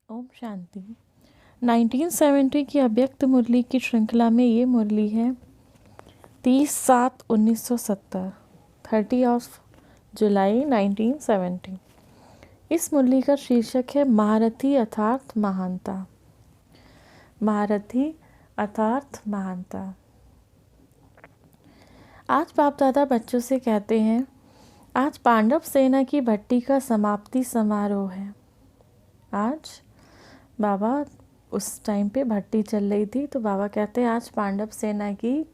ओम शांति। 1970 की अव्यक्त मुरली की श्रृंखला में ये मुरली है 30/7/1970, 30 जुलाई 1970। इस मुरली का शीर्षक है महारथी अर्थात महानता। महारथी अर्थात महानता। आज बाप दादा बच्चों से कहते हैं, आज पांडव सेना की भट्टी का समाप्ति समारोह है। आज बाबा उस टाइम पे भट्टी चल रही थी, तो बाबा कहते हैं आज पांडव सेना की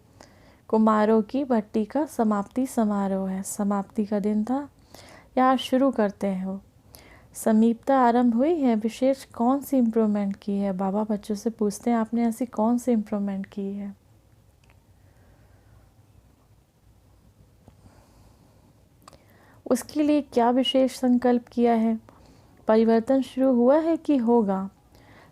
कुमारों की भट्टी का समाप्ति समारोह है। समाप्ति का दिन था या आज शुरू करते हैं। वो समीपता आरंभ हुई है। विशेष कौन सी इम्प्रूवमेंट की है? बाबा बच्चों से पूछते हैं, आपने ऐसी कौन सी इम्प्रूवमेंट की है? उसके लिए क्या विशेष संकल्प किया है? परिवर्तन शुरू हुआ है कि होगा?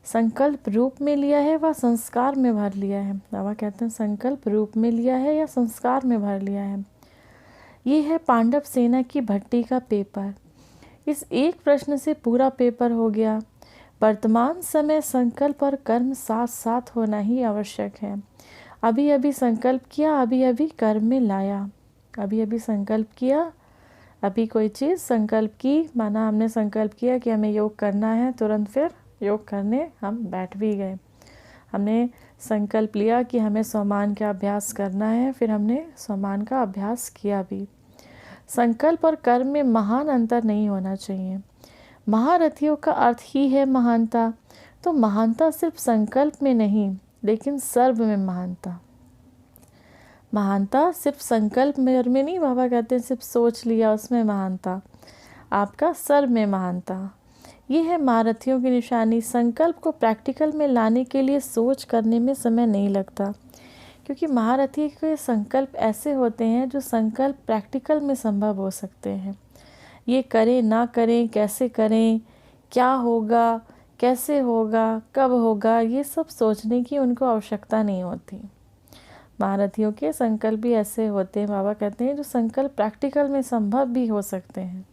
संकल्प रूप में लिया है व संस्कार में भर लिया है? बाबा कहते हैं संकल्प रूप में लिया है या संस्कार में भर लिया है। ये है पांडव सेना की भट्टी का पेपर। इस एक प्रश्न से पूरा पेपर हो गया। वर्तमान समय संकल्प और कर्म साथ साथ होना ही आवश्यक है। अभी अभी संकल्प किया, अभी अभी कर्म में लाया। अभी अभी संकल्प किया, अभी कोई चीज़ संकल्प की, माना हमने संकल्प किया कि हमें योग करना है, तुरंत फिर योग करने हम बैठ भी गए। हमने संकल्प लिया कि हमें स्वमान का अभ्यास करना है, फिर हमने स्वमान का अभ्यास किया भी। संकल्प और कर्म में महान अंतर नहीं होना चाहिए। महारथियों का अर्थ ही है महानता। तो महानता सिर्फ संकल्प में नहीं, लेकिन सर्व में महानता। महानता सिर्फ संकल्प में नहीं, बाबा कहते हैं सिर्फ सोच लिया उसमें महानता। आपका सर्व में महानता। ये है महारथियों की निशानी। संकल्प को प्रैक्टिकल में लाने के लिए सोच करने में समय नहीं लगता, क्योंकि महारथी के संकल्प ऐसे होते हैं जो संकल्प प्रैक्टिकल में संभव हो सकते हैं। ये करें ना करें, कैसे करें, क्या होगा, कैसे होगा, कब होगा, ये सब सोचने की उनको आवश्यकता नहीं होती। महारथियों के संकल्प भी ऐसे होते हैं, बाबा कहते हैं, जो संकल्प प्रैक्टिकल में संभव भी हो सकते हैं।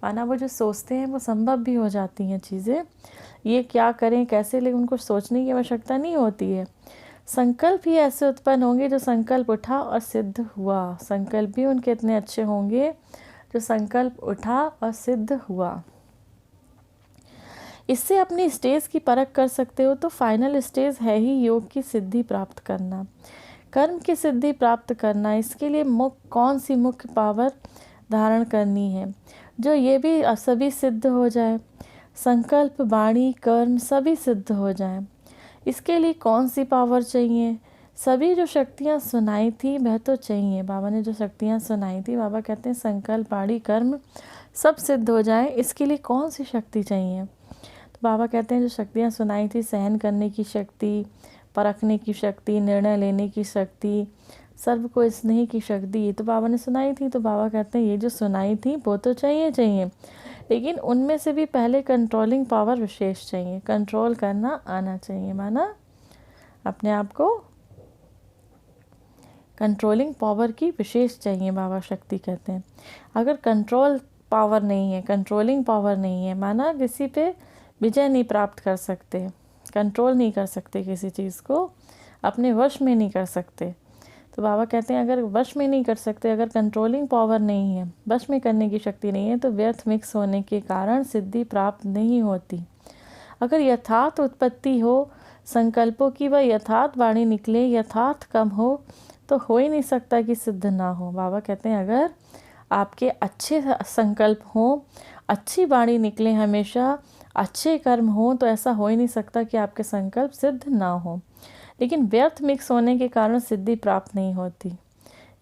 माना वो जो सोचते हैं वो संभव भी हो जाती हैं चीज़ें। ये क्या करें, कैसे, लेकिन उनको सोचने की आवश्यकता नहीं होती है। संकल्प ही ऐसे उत्पन्न होंगे जो संकल्प उठा और सिद्ध हुआ। संकल्प भी उनके इतने अच्छे होंगे जो संकल्प उठा और सिद्ध हुआ। इससे अपनी स्टेज की परख कर सकते हो। तो फाइनल स्टेज है ही योग की सिद्धि प्राप्त करना, कर्म की सिद्धि प्राप्त करना। इसके लिए कौन सी मुख्य पावर धारण करनी है जो ये भी सभी सिद्ध हो जाए? संकल्प, वाणी, कर्म सभी सिद्ध हो जाए। इसके लिए कौन सी पावर चाहिए? सभी जो शक्तियाँ सुनाई थी वह तो चाहिए। बाबा ने जो शक्तियाँ सुनाई थी, बाबा कहते हैं संकल्प, वाणी, कर्म सब सिद्ध हो जाए। इसके लिए कौन सी शक्ति चाहिए? तो बाबा कहते हैं जो शक्तियाँ सुनाई थी, सहन करने की शक्ति, परखने की शक्ति, निर्णय लेने की शक्ति, सर्व को स्नेह की शक्ति, तो बाबा ने सुनाई थी। तो बाबा कहते हैं ये जो सुनाई थी वो तो चाहिए, लेकिन उनमें से भी पहले कंट्रोलिंग पावर विशेष चाहिए। कंट्रोल करना आना चाहिए, माना अपने आप को कंट्रोलिंग पावर की विशेष चाहिए। बाबा शक्ति कहते हैं अगर कंट्रोल पावर नहीं है, कंट्रोलिंग पावर नहीं है, माना किसी पे विजय नहीं प्राप्त कर सकते, कंट्रोल नहीं कर सकते, किसी चीज़ को अपने वश में नहीं कर सकते। तो बाबा कहते हैं अगर वश में नहीं कर सकते, अगर कंट्रोलिंग पावर नहीं है, वश में करने की शक्ति नहीं है, तो व्यर्थ मिक्स होने के कारण सिद्धि प्राप्त नहीं होती। अगर यथार्थ उत्पत्ति हो संकल्पों की, वह यथार्थ वाणी निकले, यथार्थ कम तो हो ही नहीं सकता कि सिद्ध ना हो। बाबा कहते हैं अगर आपके अच्छे संकल्प हों, अच्छी वाणी निकले, हमेशा अच्छे कर्म हों, तो ऐसा हो ही नहीं सकता कि आपके संकल्प सिद्ध ना हो। लेकिन व्यर्थ मिक्स होने के कारण सिद्धि प्राप्त नहीं होती।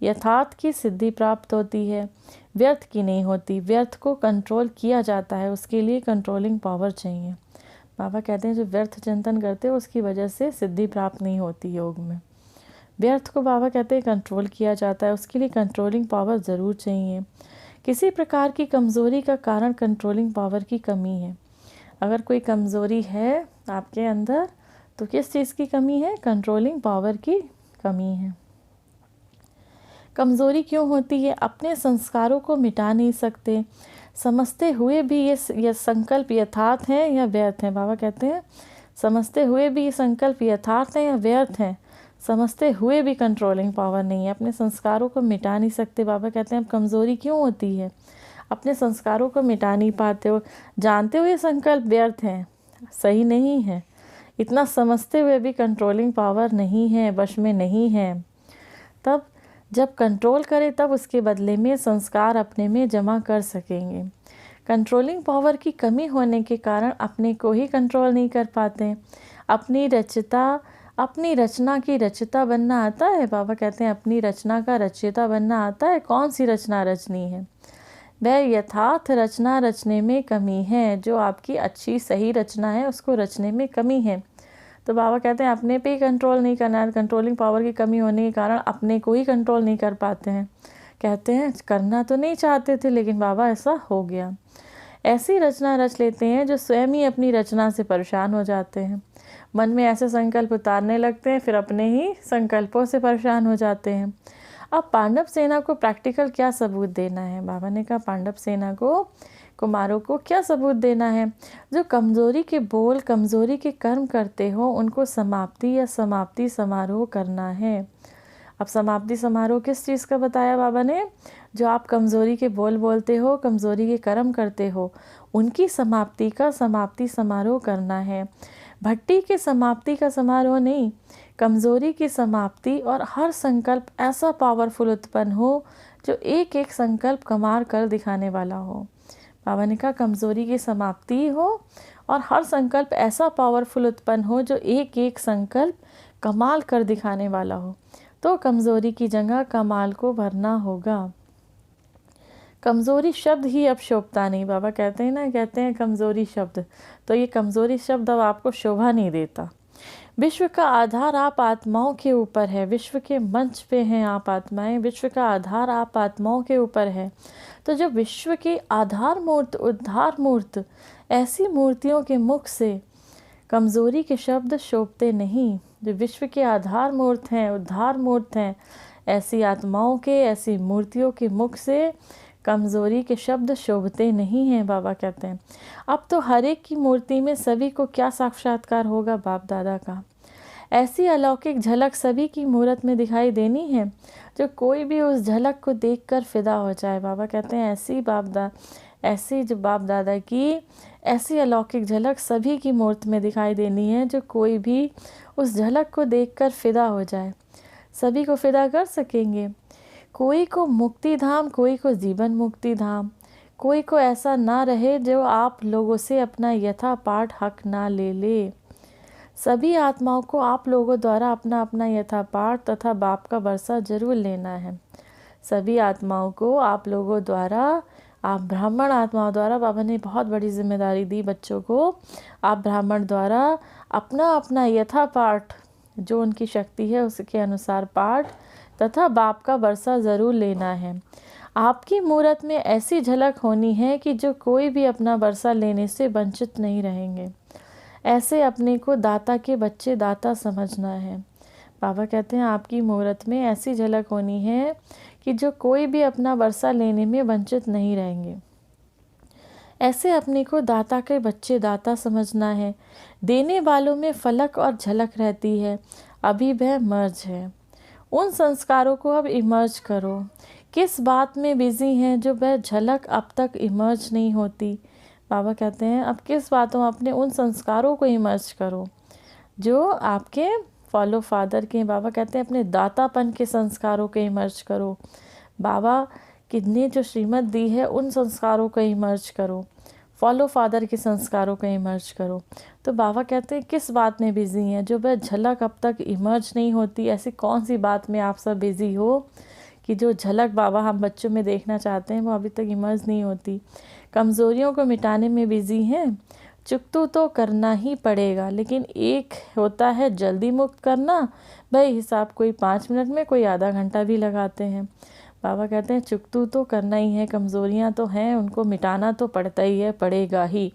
यथार्थ की सिद्धि प्राप्त होती है, व्यर्थ की नहीं होती। व्यर्थ को कंट्रोल किया जाता है, उसके लिए कंट्रोलिंग पावर चाहिए। बाबा कहते हैं जो व्यर्थ चिंतन करते हैं उसकी वजह से सिद्धि प्राप्त नहीं होती योग में। व्यर्थ को बाबा कहते हैं कंट्रोल किया जाता है, उसके लिए कंट्रोलिंग पावर ज़रूर चाहिए। किसी प्रकार की कमज़ोरी का कारण कंट्रोलिंग पावर की कमी है। अगर कोई कमज़ोरी है आपके अंदर, तो किस चीज़ की कमी है? कंट्रोलिंग पावर की कमी है। कमज़ोरी क्यों होती है? अपने संस्कारों को मिटा नहीं सकते, समझते हुए भी ये संकल्प यथार्थ हैं या व्यर्थ हैं। बाबा कहते हैं समझते हुए भी ये संकल्प यथार्थ हैं या व्यर्थ हैं। समझते हुए भी कंट्रोलिंग पावर नहीं है, अपने संस्कारों को मिटा नहीं सकते। बाबा कहते हैं अब कमज़ोरी क्यों होती है, अपने संस्कारों को मिटा नहीं पाते हो, जानते हो ये संकल्प व्यर्थ हैं, सही नहीं है, इतना समझते हुए भी कंट्रोलिंग पावर नहीं है, वश में नहीं है। तब जब कंट्रोल करें तब उसके बदले में संस्कार अपने में जमा कर सकेंगे। कंट्रोलिंग पावर की कमी होने के कारण अपने को ही कंट्रोल नहीं कर पाते। अपनी रचना की रचयिता बनना आता है। बाबा कहते हैं अपनी रचना का रचयिता बनना आता है। कौन सी रचना रचनी है? वह यथार्थ रचना रचने में कमी है, जो आपकी अच्छी सही रचना है उसको रचने में कमी है। तो बाबा कहते हैं अपने पे ही कंट्रोल नहीं करना है। कंट्रोलिंग पावर की कमी होने के कारण अपने को ही कंट्रोल नहीं कर पाते हैं। कहते हैं करना तो नहीं चाहते थे लेकिन बाबा ऐसा हो गया। ऐसी रचना रच लेते हैं जो स्वयं ही अपनी रचना से परेशान हो जाते हैं। मन में ऐसे संकल्प उतारने लगते हैं, फिर अपने ही संकल्पों से परेशान हो जाते हैं। अब पांडव सेना को प्रैक्टिकल क्या सबूत देना है? बाबा ने कहा पांडव सेना को, कुमारों को क्या सबूत देना है? जो कमज़ोरी के बोल, कमज़ोरी के कर्म करते हो उनको समाप्ति या समाप्ति समारोह करना है। अब समाप्ति समारोह किस चीज़ का बताया बाबा ने? जो आप कमज़ोरी के बोल बोलते हो, कमज़ोरी के कर्म करते हो, उनकी समाप्ति का समाप्ति समारोह करना है। भट्टी के समाप्ति का समारोह नहीं, कमज़ोरी की समाप्ति। और हर संकल्प ऐसा पावरफुल उत्पन्न हो जो एक एक संकल्प कमाल कर दिखाने वाला हो। बाबा ने कहा कमज़ोरी की समाप्ति हो और हर संकल्प ऐसा पावरफुल उत्पन्न हो जो एक एक संकल्प कमाल कर दिखाने वाला हो। तो कमज़ोरी की जगह कमाल को भरना होगा। कमज़ोरी शब्द ही अब शोभता नहीं। बाबा कहते हैं ना, कहते हैं कमज़ोरी शब्द, तो ये कमज़ोरी शब्द अब आपको शोभा नहीं देता। विश्व का आधार आप आत्माओं के ऊपर है, विश्व के मंच पे हैं आप आत्माएं, विश्व का आधार आप आत्माओं के ऊपर है। तो जब विश्व के आधार मूर्त, उद्धार मूर्त, ऐसी मूर्तियों के मुख से कमज़ोरी के शब्द शोभते नहीं। जो विश्व के आधार मूर्त हैं, उद्धार मूर्त हैं, ऐसी आत्माओं के, ऐसी मूर्तियों के मुख से कमज़ोरी के शब्द शोभते नहीं हैं। बाबा कहते हैं अब तो हर एक की मूर्ति में सभी को क्या साक्षात्कार होगा? बाप दादा का। ऐसी अलौकिक झलक सभी की मूर्त में दिखाई देनी है जो कोई भी उस झलक को देखकर फिदा हो जाए। बाबा कहते हैं ऐसी जो बाप दादा की ऐसी अलौकिक झलक सभी की मूर्त में दिखाई देनी है जो कोई भी उस झलक को देखकर फिदा हो जाए। सभी को फिदा कर सकेंगे। कोई को मुक्ति धाम, कोई को जीवन मुक्ति धाम, कोई को ऐसा ना रहे जो आप लोगों से अपना यथापाठ हक ना ले ले। सभी आत्माओं को आप लोगों द्वारा अपना अपना यथापाठ तथा बाप का वर्षा जरूर लेना है। सभी आत्माओं को आप लोगों द्वारा, आप ब्राह्मण आत्माओं द्वारा, बाबा ने बहुत बड़ी जिम्मेदारी दी बच्चों को। आप ब्राह्मण द्वारा अपना अपना यथापाठ, जो उनकी शक्ति है उसके अनुसार पाठ तथा बाप का वर्षा ज़रूर लेना है। आपकी मूर्त में ऐसी झलक होनी है कि जो कोई भी अपना वर्षा लेने से वंचित नहीं रहेंगे। ऐसे अपने को दाता के बच्चे दाता समझना है। बाबा कहते हैं आपकी मूर्त में ऐसी झलक होनी है कि जो कोई भी अपना वर्षा लेने में वंचित नहीं रहेंगे। ऐसे अपने को दाता के बच्चे दाता समझना है। देने वालों में फलक और झलक रहती है, अभी वह मर्ज है। उन संस्कारों को अब इमर्ज करो। किस बात में बिजी हैं जो वह झलक अब तक इमर्ज नहीं होती? बाबा कहते हैं अब किस बातों में अपने उन संस्कारों को इमर्ज करो जो आपके फॉलो फादर के। बाबा कहते हैं अपने दातापन के संस्कारों को इमर्ज करो। बाबा कितने जो श्रीमत दी है उन संस्कारों को इमर्ज करो, फॉलो फादर के संस्कारों को इमर्ज करो। तो बाबा कहते हैं किस बात में बिजी हैं जो वह झलक अब तक इमर्ज नहीं होती? ऐसी कौन सी बात में आप सब बिजी हो कि जो झलक बाबा हम बच्चों में देखना चाहते हैं वो अभी तक इमर्ज नहीं होती? कमज़ोरियों को मिटाने में बिजी हैं। चुकतू तो करना ही पड़ेगा, लेकिन एक होता है जल्दी मुक्त करना, भाई हिसाब कोई 5 मिनट में, कोई आधा घंटा भी लगाते हैं। बाबा कहते हैं चुकतू तो करना ही है, कमज़ोरियाँ तो हैं, उनको मिटाना तो पड़ता ही है, पड़ेगा ही।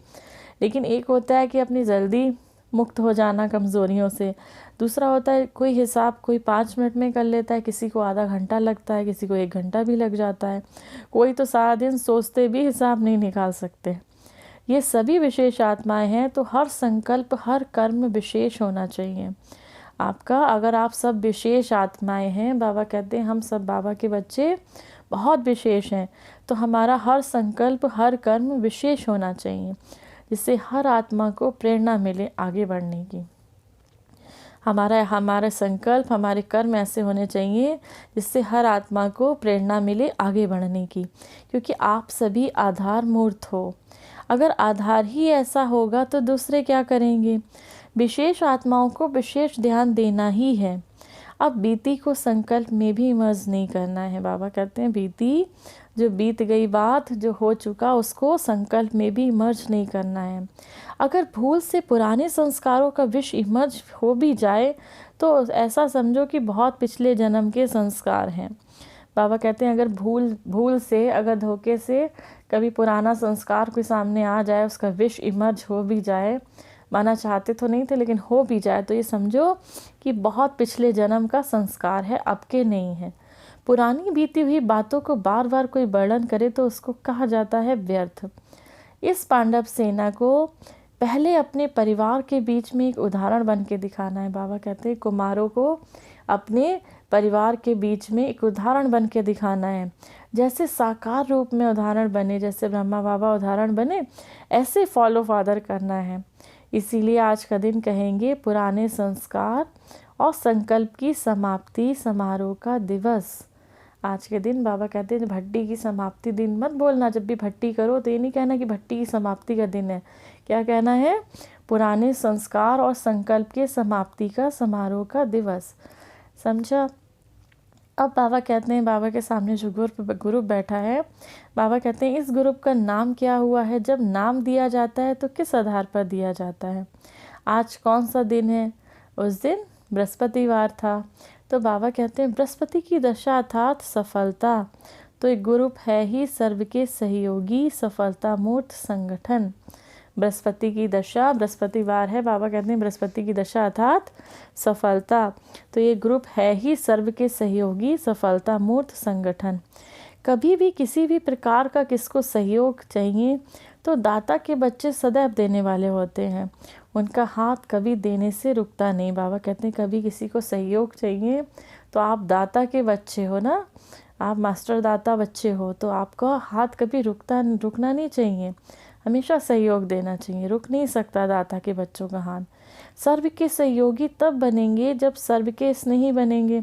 लेकिन एक होता है कि अपनी जल्दी मुक्त हो जाना कमज़ोरियों से। दूसरा होता है कोई हिसाब कोई 5 मिनट में कर लेता है, किसी को आधा घंटा लगता है, किसी को 1 घंटा भी लग जाता है, कोई तो सारा दिन सोचते भी हिसाब नहीं निकाल सकते। ये सभी विशेष आत्माएं हैं, तो हर संकल्प हर कर्म विशेष होना चाहिए आपका। अगर आप सब विशेष आत्माएं हैं, बाबा कहते हैं हम सब बाबा के बच्चे बहुत विशेष हैं, तो हमारा हर संकल्प हर कर्म विशेष होना चाहिए, जिससे हर आत्मा को प्रेरणा मिले आगे बढ़ने की। हमारे संकल्प हमारे कर्म ऐसे होने चाहिए जिससे हर आत्मा को प्रेरणा मिले आगे बढ़ने की, क्योंकि आप सभी आधार मूर्त हो। अगर आधार ही ऐसा होगा तो दूसरे क्या करेंगे। विशेष आत्माओं को विशेष ध्यान देना ही है। अब बीती को संकल्प में भी मर्ज नहीं करना है। बाबा कहते हैं बीती जो बीत गई बात जो हो चुका उसको संकल्प में भी इमर्ज नहीं करना है। अगर भूल से पुराने संस्कारों का विष इमर्ज हो भी जाए तो ऐसा समझो कि बहुत पिछले जन्म के संस्कार हैं। बाबा कहते हैं अगर भूल से अगर धोखे से कभी पुराना संस्कार के सामने आ जाए, उसका विष इमर्ज हो भी जाए, माना चाहते तो नहीं थे लेकिन हो भी जाए, तो ये समझो कि बहुत पिछले जन्म का संस्कार है, अब के नहीं है। पुरानी बीती हुई बातों को बार बार कोई वर्णन करे तो उसको कहा जाता है व्यर्थ। इस पांडव सेना को पहले अपने परिवार के बीच में एक उदाहरण बन के दिखाना है। बाबा कहते हैं कुमारों को अपने परिवार के बीच में एक उदाहरण बन के दिखाना है। जैसे साकार रूप में उदाहरण बने, जैसे ब्रह्मा बाबा उदाहरण बने, ऐसे फॉलो फादर करना है। इसीलिए आज का दिन कहेंगे पुराने संस्कार और संकल्प की समाप्ति समारोह का दिवस। आज के दिन बाबा कहते हैं भट्टी की समाप्ति दिन मत बोलना। जब भी भट्टी करो तो ये नहीं कहना कि भट्टी की समाप्ति का दिन है, क्या कहना है, पुराने संस्कार और संकल्प के समाप्ति का समारोह का दिवस। समझा। अब बाबा कहते हैं बाबा के सामने जो ग्रुप बैठा है, बाबा कहते हैं इस ग्रुप का नाम क्या हुआ है। जब नाम दिया जाता है तो किस आधार पर दिया जाता है। आज कौन सा दिन है, उस दिन बृहस्पतिवार था, तो बाबा कहते हैं बृहस्पति की दशा अर्थात सफलता, तो एक ग्रुप है ही सर्व के सहयोगी सफलता मूर्त संगठन। बृहस्पति की दशा, बृहस्पतिवार है, बाबा कहते हैं बृहस्पति की दशा अर्थात सफलता, तो ये ग्रुप है ही सर्व के सहयोगी सफलता मूर्त संगठन। कभी भी किसी भी प्रकार का किसको सहयोग चाहिए तो दाता के बच्चे सदैव देने वाले होते हैं, उनका हाथ कभी देने से रुकता नहीं। बाबा कहते हैं कभी किसी को सहयोग चाहिए तो आप दाता के बच्चे हो ना, आप मास्टर दाता बच्चे हो, तो आपका हाथ कभी रुकना नहीं चाहिए, हमेशा सहयोग देना चाहिए, रुक नहीं सकता दाता के बच्चों का हाथ। सर्व के सहयोगी तब बनेंगे जब सर्व के स्नेही बनेंगे।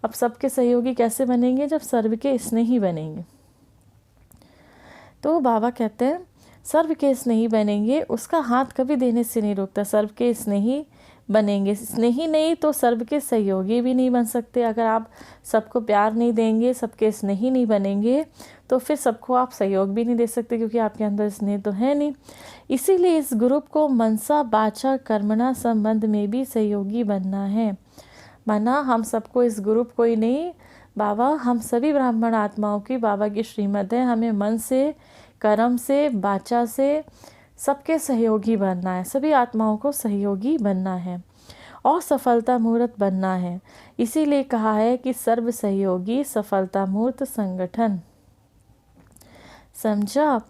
अब सबके सहयोगी कैसे बनेंगे, जब सर्व के स्नेही बनेंगे। तो बाबा कहते हैं सर्व के स्नेही बनेंगे, उसका हाथ कभी देने से नहीं रुकता। सर्व के स्नेही बनेंगे, स्नेही नहीं तो सर्व के सहयोगी भी नहीं बन सकते। अगर आप सबको प्यार नहीं देंगे, सबके स्नेही नहीं बनेंगे, तो फिर सबको आप सहयोग भी नहीं दे सकते, क्योंकि आपके अंदर स्नेह तो है नहीं। इसीलिए इस ग्रुप को मनसा बाचा कर्मणा संबंध में भी सहयोगी बनना है। माना हम सबको इस ग्रुप को ही नहीं, बाबा हम सभी ब्राह्मण आत्माओं की बाबा की श्रीमत है, हमें मन से कर्म से बाचा से सबके सहयोगी बनना है, सभी आत्माओं को सहयोगी बनना है और सफलता मूर्त बनना है। इसीलिए कहा है कि सर्व सहयोगी सफलता मूर्त संगठन। समझा।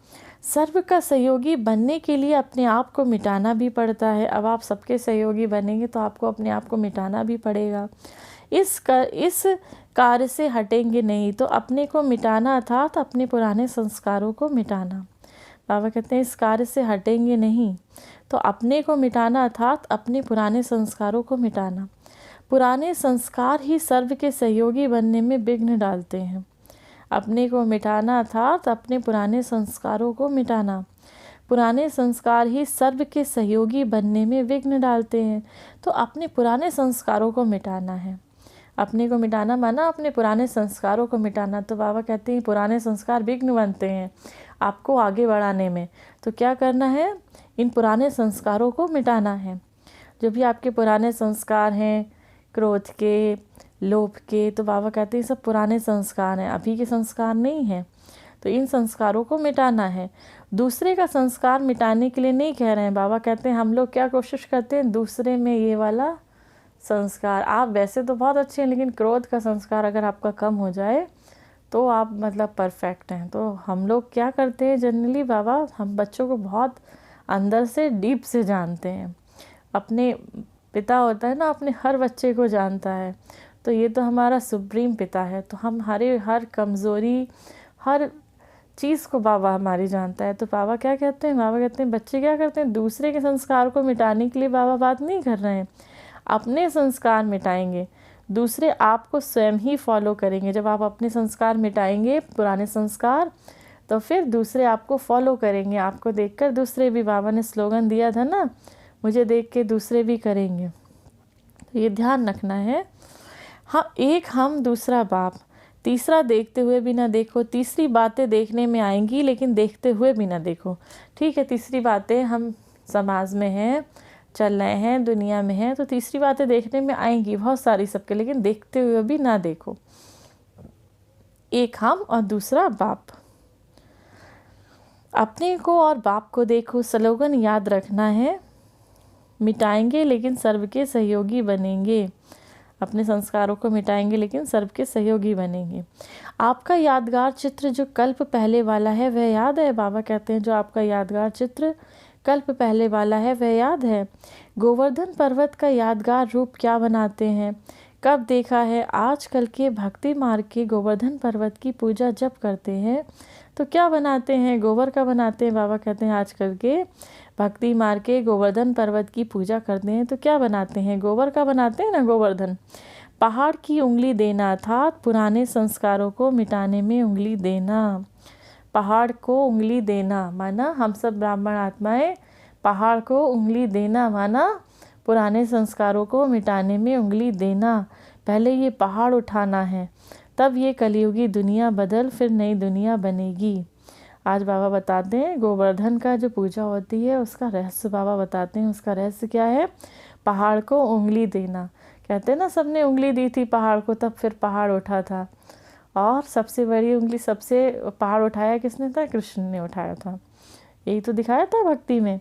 सर्व का सहयोगी बनने के लिए अपने आप को मिटाना भी पड़ता है। अब आप सबके सहयोगी बनेंगे तो आपको अपने आप को मिटाना भी पड़ेगा। इस कार्य से हटेंगे नहीं तो अपने को मिटाना अर्थात अपने पुराने संस्कारों को मिटाना। बाबा कहते हैं इस कार्य से हटेंगे नहीं तो अपने को मिटाना अर्थात अपने पुराने संस्कारों को मिटाना। पुराने संस्कार ही सर्व के सहयोगी बनने में विघ्न डालते हैं। अपने को मिटाना अर्थात अपने पुराने संस्कारों को मिटाना। पुराने संस्कार ही सर्व के सहयोगी बनने में विघ्न डालते हैं, तो अपने पुराने संस्कारों को मिटाना है। अपने को मिटाना माना अपने पुराने संस्कारों को मिटाना। तो बाबा कहते हैं पुराने संस्कार विघ्न बनते हैं आपको आगे बढ़ाने में, तो क्या करना है, इन पुराने संस्कारों को मिटाना है। जो भी आपके पुराने संस्कार हैं, क्रोध के, लोभ के, तो बाबा कहते हैं सब पुराने संस्कार हैं, अभी के संस्कार नहीं हैं। तो इन संस्कारों को मिटाना है। दूसरे का संस्कार मिटाने के लिए नहीं कह रहे हैं। बाबा कहते हैं हम लोग क्या कोशिश करते हैं, दूसरे में ये वाला संस्कार, आप वैसे तो बहुत अच्छे हैं लेकिन क्रोध का संस्कार अगर आपका कम हो जाए तो आप मतलब परफेक्ट हैं। तो हम लोग क्या करते हैं जनरली, बाबा हम बच्चों को बहुत अंदर से डीप से जानते हैं। अपने पिता होता है ना, अपने हर बच्चे को जानता है, तो ये तो हमारा सुप्रीम पिता है। तो हम हर कमज़ोरी, हर चीज़ को बाबा हमारी जानता है। तो बाबा क्या कहते हैं, बाबा कहते हैं बच्चे क्या करते हैं, दूसरे के संस्कार को मिटाने के लिए बाबा बात नहीं कर रहे हैं, अपने संस्कार मिटाएंगे, दूसरे आपको स्वयं ही फॉलो करेंगे। जब आप अपने संस्कार मिटाएंगे, पुराने संस्कार, तो फिर दूसरे आपको फॉलो करेंगे। आपको देखकर दूसरे भी, बाबा ने स्लोगन दिया था ना, मुझे देख के दूसरे भी करेंगे। तो ये ध्यान रखना है। हाँ, एक हम दूसरा बाप, तीसरा देखते हुए भी ना देखो। तीसरी बातें देखने में आएंगी लेकिन देखते हुए भी ना देखो, ठीक है। तीसरी बातें, हम समाज में हैं, चल रहे हैं, दुनिया में हैं, तो तीसरी बातें देखने में आएंगी बहुत सारी सबके, लेकिन देखते हुए भी ना देखो। एक हम और दूसरा बाप, अपने को और बाप को देखो। स्लोगन याद रखना है, मिटाएंगे लेकिन सर्व के सहयोगी बनेंगे। अपने संस्कारों को मिटाएंगे लेकिन सर्व के सहयोगी बनेंगे। आपका यादगार चित्र जो कल्प पहले वाला है वह याद है। बाबा कहते हैं जो आपका यादगार चित्र कल्प पहले वाला है वह याद है। गोवर्धन पर्वत का यादगार रूप क्या बनाते हैं, कब देखा है। आजकल के भक्ति मार्ग के गोवर्धन पर्वत की पूजा जब करते हैं तो क्या बनाते हैं, गोबर का बनाते हैं। बाबा कहते हैं आजकल के भक्ति मार्ग के गोवर्धन पर्वत की पूजा करते हैं तो क्या बनाते हैं, गोबर का बनाते हैं ना, गोवर्धन। पहाड़ की उंगली देना अर्थात पुराने संस्कारों को मिटाने में उंगली देना। पहाड़ को उंगली देना माना हम सब ब्राह्मण आत्माएं, पहाड़ को उंगली देना माना पुराने संस्कारों को मिटाने में उंगली देना। पहले ये पहाड़ उठाना है, तब ये कलयुगी दुनिया बदल फिर नई दुनिया बनेगी। आज बाबा बताते हैं गोवर्धन का जो पूजा होती है उसका रहस्य बाबा बताते हैं। उसका रहस्य क्या है, पहाड़ को उंगली देना। कहते हैं ना सबने उंगली दी थी पहाड़ को, तब फिर पहाड़ उठा था। और सबसे बड़ी उंगली, सबसे पहाड़ उठाया किसने था, कृष्ण ने उठाया था। यही तो दिखाया था भक्ति में।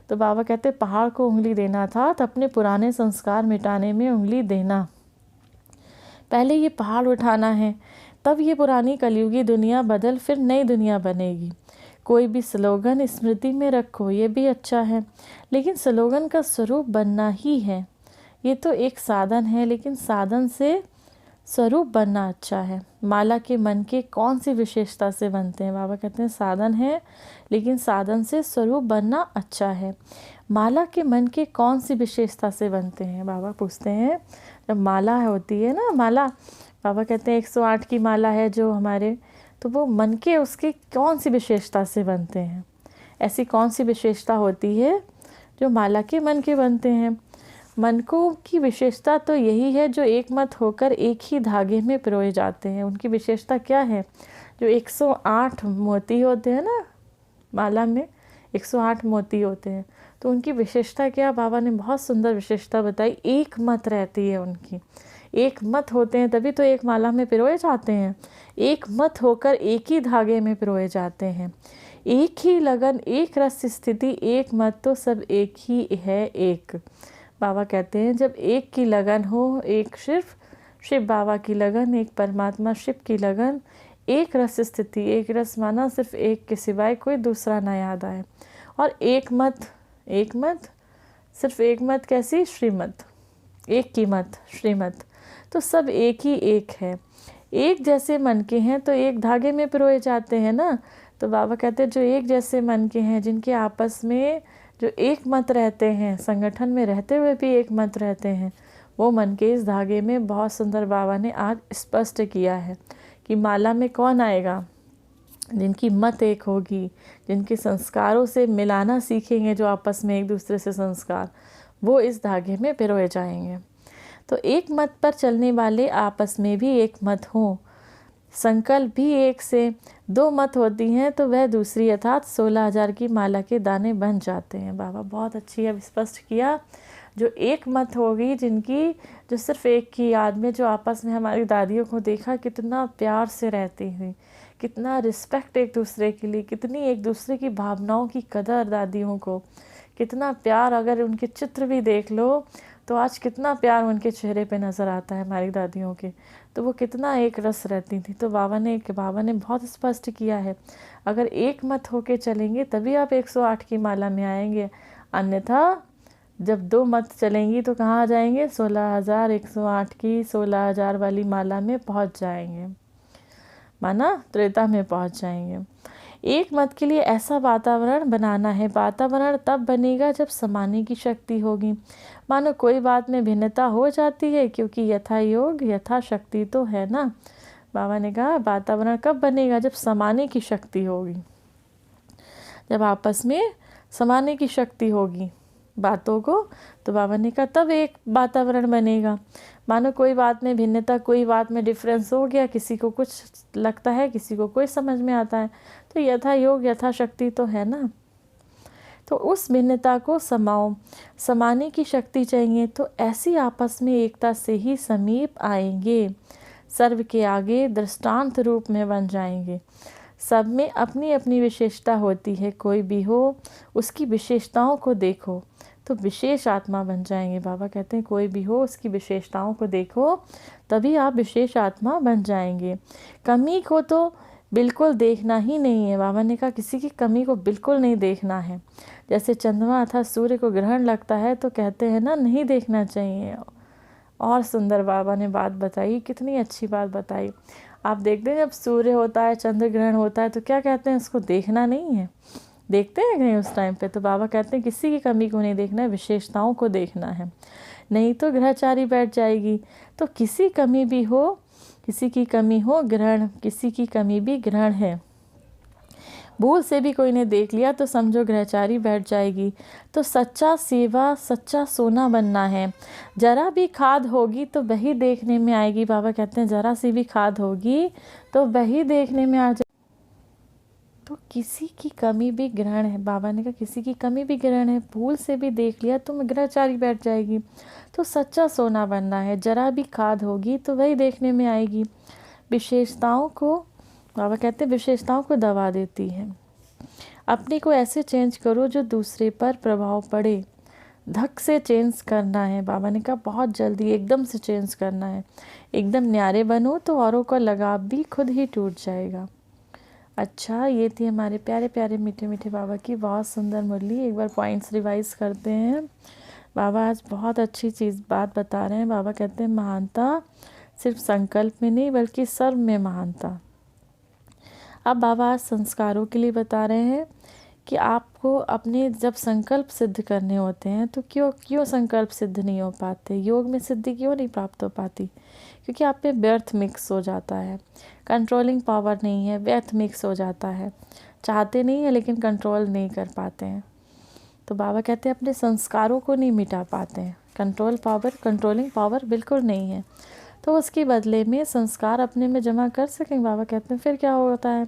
तो बाबा कहते हैं पहाड़ को उंगली देना था तो अपने पुराने संस्कार मिटाने में उंगली देना। पहले ये पहाड़ उठाना है, तब ये पुरानी कलयुगी दुनिया बदल फिर नई दुनिया बनेगी। कोई भी स्लोगन स्मृति में रखो, ये भी अच्छा है, लेकिन स्लोगन का स्वरूप बनना ही है। ये तो एक साधन है लेकिन साधन से स्वरूप बनना अच्छा है। माला के मन के कौन सी विशेषता से बनते हैं, बाबा कहते हैं साधन है लेकिन साधन से स्वरूप बनना अच्छा है। माला के मन के कौन सी विशेषता से बनते हैं, बाबा पूछते हैं। जब माला होती है ना, माला, बाबा कहते हैं 108 की माला है जो हमारे, तो वो मन के उसकी कौन सी विशेषता से बनते हैं। ऐसी कौन सी विशेषता होती है जो माला के मन के बनते हैं। मन को की विशेषता तो यही है जो एक मत होकर एक ही धागे में पिरोए जाते हैं। उनकी विशेषता क्या है, जो 108 मोती होते हैं ना, माला में 108 मोती होते हैं, तो उनकी विशेषता क्या, बाबा ने बहुत सुंदर विशेषता बताई। एक मत रहती है उनकी, एक मत होते हैं तभी तो एक माला में पिरोए जाते हैं। एक मत होकर एक ही धागे में पिरोए जाते हैं। एक ही लगन, एक रस स्थिति, एक मत तो सब एक ही है एक। बाबा कहते हैं जब एक की लगन हो, एक सिर्फ शिव बाबा की लगन, एक परमात्मा शिव की लगन, एक रस स्थिति, एक रस माना सिर्फ एक के सिवाय कोई दूसरा ना याद आए, और एक मत, एक मत, सिर्फ एक मत कैसी, श्रीमत, एक की मत, श्रीमत, तो सब एक ही एक है। एक जैसे मन के हैं तो एक धागे में पिरोए जाते हैं ना। तो बाबा कहते हैं जो एक जैसे मन के हैं, जिनके आपस में जो एक मत रहते हैं, संगठन में रहते हुए भी एक मत रहते हैं, वो मन के इस धागे में बहुत सुंदर बाबा ने आज स्पष्ट किया है कि माला में कौन आएगा, जिनकी मत एक होगी, जिनके संस्कारों से मिलाना सीखेंगे, जो आपस में एक दूसरे से संस्कार, वो इस धागे में पिरोए जाएंगे। तो एक मत पर चलने वाले आपस में भी एक मत हों, संकल्प भी एक से। दो मत होती हैं तो वह दूसरी, अर्थात 16,000 की माला के दाने बन जाते हैं। बाबा बहुत अच्छी अब स्पष्ट किया। जो एक मत होगी, जिनकी जो सिर्फ एक की याद में, जो आपस में हमारी दादियों को देखा कितना प्यार से रहती हुई, कितना रिस्पेक्ट एक दूसरे के लिए, कितनी एक दूसरे की भावनाओं की कदर दादियों को, कितना प्यार। अगर उनके चित्र भी देख लो तो आज कितना प्यार उनके चेहरे पे नज़र आता है हमारी दादियों के, तो वो कितना एक रस रहती थी। तो बाबा ने बहुत स्पष्ट किया है, अगर एक मत होके चलेंगे तभी आप 108 की माला में आएंगे, अन्यथा जब 2 मत चलेंगी तो कहाँ आ जाएंगे, 16,108 की 16,000 वाली माला में पहुँच जाएंगे, माना त्रेता में पहुँच जाएंगे। एक मत के लिए ऐसा वातावरण बनाना है, वातावरण तब बनेगा जब समाने की शक्ति होगी। मानो कोई बात में भिन्नता हो जाती है, क्योंकि यथा योग यथा शक्ति तो है ना। बाबा ने कहा वातावरण कब बनेगा, जब समाने की शक्ति होगी, जब आपस में समाने की शक्ति होगी बातों को, तो बाबा ने कहा तब एक वातावरण बनेगा। मानो कोई बात में भिन्नता, कोई बात में डिफरेंस हो गया, किसी को कुछ लगता है, किसी को कोई समझ में आता है, तो यथा योग यथा शक्ति तो है ना। तो उस भिन्नता को समाओ, समाने की शक्ति चाहिए, तो ऐसी आपस में एकता से ही समीप आएंगे, सर्व के आगे दृष्टांत रूप में बन जाएंगे। सब में अपनी अपनी विशेषता होती है, कोई भी हो उसकी विशेषताओं को देखो तो विशेष आत्मा बन जाएंगे। बाबा कहते हैं कोई भी हो उसकी विशेषताओं को देखो तभी आप विशेष आत्मा बन जाएंगे। कमी को तो बिल्कुल देखना ही नहीं है। बाबा ने कहा किसी की कमी को बिल्कुल नहीं देखना है। जैसे चंद्रमा अथवा सूर्य को ग्रहण लगता है तो कहते हैं ना नहीं देखना चाहिए। और सुंदर बाबा ने बात बताई, कितनी अच्छी बात बताई। आप देखते हैं जब सूर्य होता है, चंद्र ग्रहण होता है, तो क्या कहते हैं, उसको देखना नहीं है, देखते हैं कहीं उस टाइम पे। तो बाबा कहते हैं किसी की कमी को नहीं देखना है, विशेषताओं को देखना है, नहीं तो ग्रहचारी बैठ जाएगी। तो किसी कमी भी हो, किसी की कमी हो ग्रहण, किसी की कमी भी ग्रहण है। भूल से भी कोई ने देख लिया तो समझो ग्रहचारी बैठ जाएगी। तो सच्चा सेवा, सच्चा सोना बनना है। जरा भी खाद होगी तो वही देखने में आएगी। बाबा कहते हैं जरा सी भी खाद होगी तो वही देखने में आ जाएगी। तो किसी की कमी भी ग्रहण है। बाबा ने कहा किसी की कमी भी ग्रहण है, भूल से भी देख लिया तो ग्रहचारी बैठ जाएगी। तो सच्चा सोना बनना है, जरा भी खाद होगी तो वही देखने में आएगी। विशेषताओं को, बाबा कहते हैं विशेषताओं को दबा देती है। अपने को ऐसे चेंज करो जो दूसरे पर प्रभाव पड़े। धक से चेंज करना है। बाबा ने कहा बहुत जल्दी एकदम से चेंज करना है। एकदम न्यारे बनो तो औरों का लगाव भी खुद ही टूट जाएगा। अच्छा, ये थी हमारे प्यारे प्यारे मीठे मीठे बाबा की बहुत सुंदर मुरली। एक बार पॉइंट्स रिवाइज करते हैं। बाबा आज बहुत अच्छी चीज़ बात बता रहे हैं। बाबा कहते हैं महानता सिर्फ संकल्प में नहीं बल्कि सर्व में महानता। अब बाबा आज संस्कारों के लिए बता रहे हैं कि आपको अपने जब संकल्प सिद्ध करने होते हैं तो क्यों संकल्प सिद्ध नहीं हो पाते, योग में सिद्धि क्यों नहीं प्राप्त हो पाती, क्योंकि आप पे व्यर्थ मिक्स हो जाता है, कंट्रोलिंग पावर नहीं है, व्यर्थ मिक्स हो जाता है। चाहते नहीं है लेकिन कंट्रोल नहीं कर पाते हैं। तो बाबा कहते हैं अपने संस्कारों को नहीं मिटा पाते हैं, कंट्रोलिंग पावर बिल्कुल नहीं है। तो उसके बदले में संस्कार अपने में जमा कर सकें। बाबा कहते हैं फिर क्या होता है,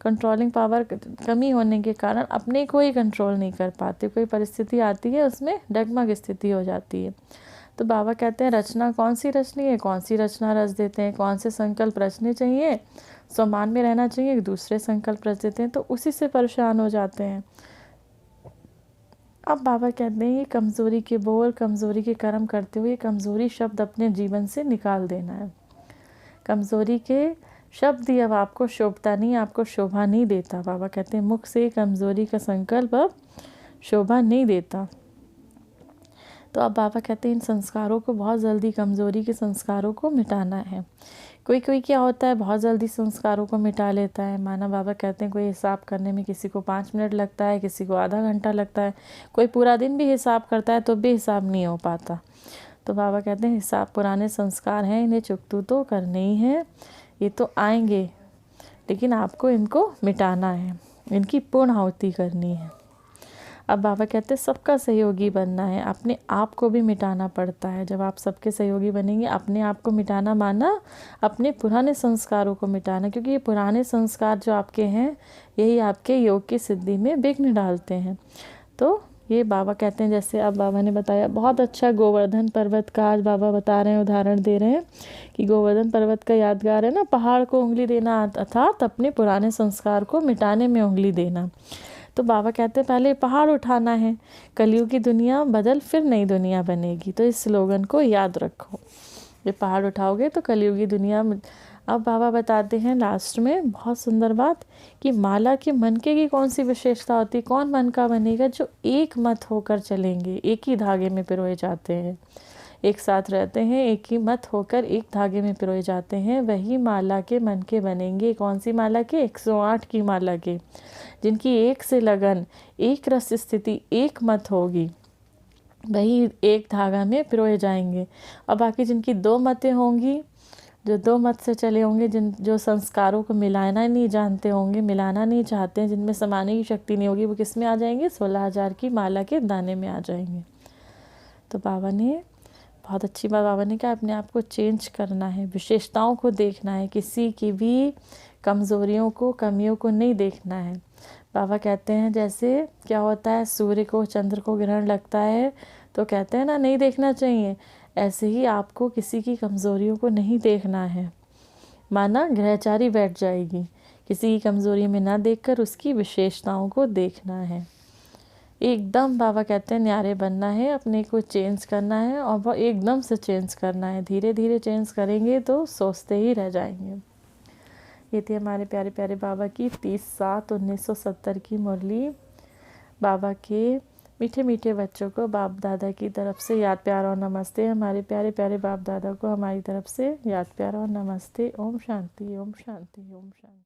कंट्रोलिंग पावर कमी होने के कारण अपने को ही कंट्रोल नहीं कर पाते। कोई परिस्थिति आती है उसमें डगमग स्थिति हो जाती है। तो बाबा कहते हैं रचना कौन सी रचनी है, कौन सी रचना रच देते हैं, कौन से संकल्प रचने चाहिए, सम्मान में रहना चाहिए, दूसरे संकल्प रच देते हैं, तो उसी से परेशान हो जाते हैं। अब बाबा कहते हैं ये कमज़ोरी के बोल, कमज़ोरी के कर्म करते हुए कमज़ोरी शब्द अपने जीवन से निकाल देना है। कमज़ोरी के शब्द ही अब आपको शोभता नहीं, आपको शोभा नहीं देता। बाबा कहते हैं मुख से कमज़ोरी का संकल्प अब शोभा नहीं देता। तो अब बाबा कहते हैं इन संस्कारों को बहुत जल्दी, कमज़ोरी के संस्कारों को मिटाना है। कोई क्या होता है बहुत जल्दी संस्कारों को मिटा लेता है। माना बाबा कहते हैं कोई हिसाब करने में किसी को 5 मिनट लगता है, किसी को आधा घंटा लगता है, कोई पूरा दिन भी हिसाब करता है तो भी हिसाब नहीं हो पाता। तो बाबा कहते हैं हिसाब पुराने संस्कार हैं, इन्हें चुकतू तो करने ही है, ये तो आएंगे लेकिन आपको इनको मिटाना है, इनकी पूर्ण आहुति करनी है। अब बाबा कहते हैं सबका सहयोगी बनना है, अपने आप को भी मिटाना पड़ता है। जब आप सबके सहयोगी बनेंगे, अपने आप को मिटाना माना अपने पुराने संस्कारों को मिटाना, क्योंकि ये पुराने संस्कार जो आपके हैं यही आपके योग की सिद्धि में विघ्न डालते हैं। तो ये बाबा कहते हैं, जैसे अब बाबा ने बताया बहुत अच्छा, गोवर्धन पर्वत का आज बाबा बता रहे हैं, उदाहरण दे रहे हैं कि गोवर्धन पर्वत का यादगार है ना, पहाड़ को उंगली देना अर्थात अपने पुराने संस्कार को मिटाने में उंगली देना। तो बाबा कहते हैं पहले पहाड़ उठाना है, कलयुग की दुनिया बदल फिर नई दुनिया बनेगी। तो इस स्लोगन को याद रखो, ये पहाड़ उठाओगे तो कलयुगी दुनिया। अब बाबा बताते हैं लास्ट में बहुत सुंदर बात कि माला के मनके की कौन सी विशेषता होती है, कौन मन का बनेगा, जो एक मत होकर चलेंगे, एक ही धागे में पिरोए जाते हैं, एक साथ रहते हैं, एक ही मत होकर एक धागे में पिरोए जाते हैं, वही माला के मनके बनेंगे। कौन सी माला के? 108 की माला के, जिनकी एक से लगन, एक रस स्थिति, एक मत होगी, वही एक धागा में पिरोए जाएंगे। और बाकी जिनकी दो मतें होंगी, जो दो मत से चले होंगे, जो संस्कारों को मिलाना नहीं जानते होंगे, मिलाना नहीं चाहते हैं, जिनमें समाने की शक्ति नहीं होगी, वो किस में आ जाएंगे? 16,000 की माला के दाने में आ जाएंगे। तो बाबा ने बहुत अच्छी बात बाबा ने कहा, अपने आप को चेंज करना है, विशेषताओं को देखना है, किसी की भी कमज़ोरियों को, कमियों को नहीं देखना है। बाबा कहते हैं जैसे क्या होता है, सूर्य को चंद्र को ग्रहण लगता है तो कहते हैं ना नहीं देखना चाहिए, ऐसे ही आपको किसी की कमज़ोरियों को नहीं देखना है, माना ग्रहचारी बैठ जाएगी। किसी की कमज़ोरी में ना देखकर उसकी विशेषताओं को देखना है। एकदम बाबा कहते हैं न्यारे बनना है, अपने को चेंज करना है, और वो एकदम से चेंज करना है, धीरे धीरे चेंज करेंगे तो सोचते ही रह जाएंगे। ये थी हमारे प्यारे प्यारे बाबा की 30/7/1970 की मुरली। बाबा के मीठे मीठे बच्चों को बाप दादा की तरफ से याद प्यार और नमस्ते। हमारे प्यारे प्यारे बाप दादा को हमारी तरफ से याद प्यार और नमस्ते। ओम शांति, ओम शांति, ओम शांति।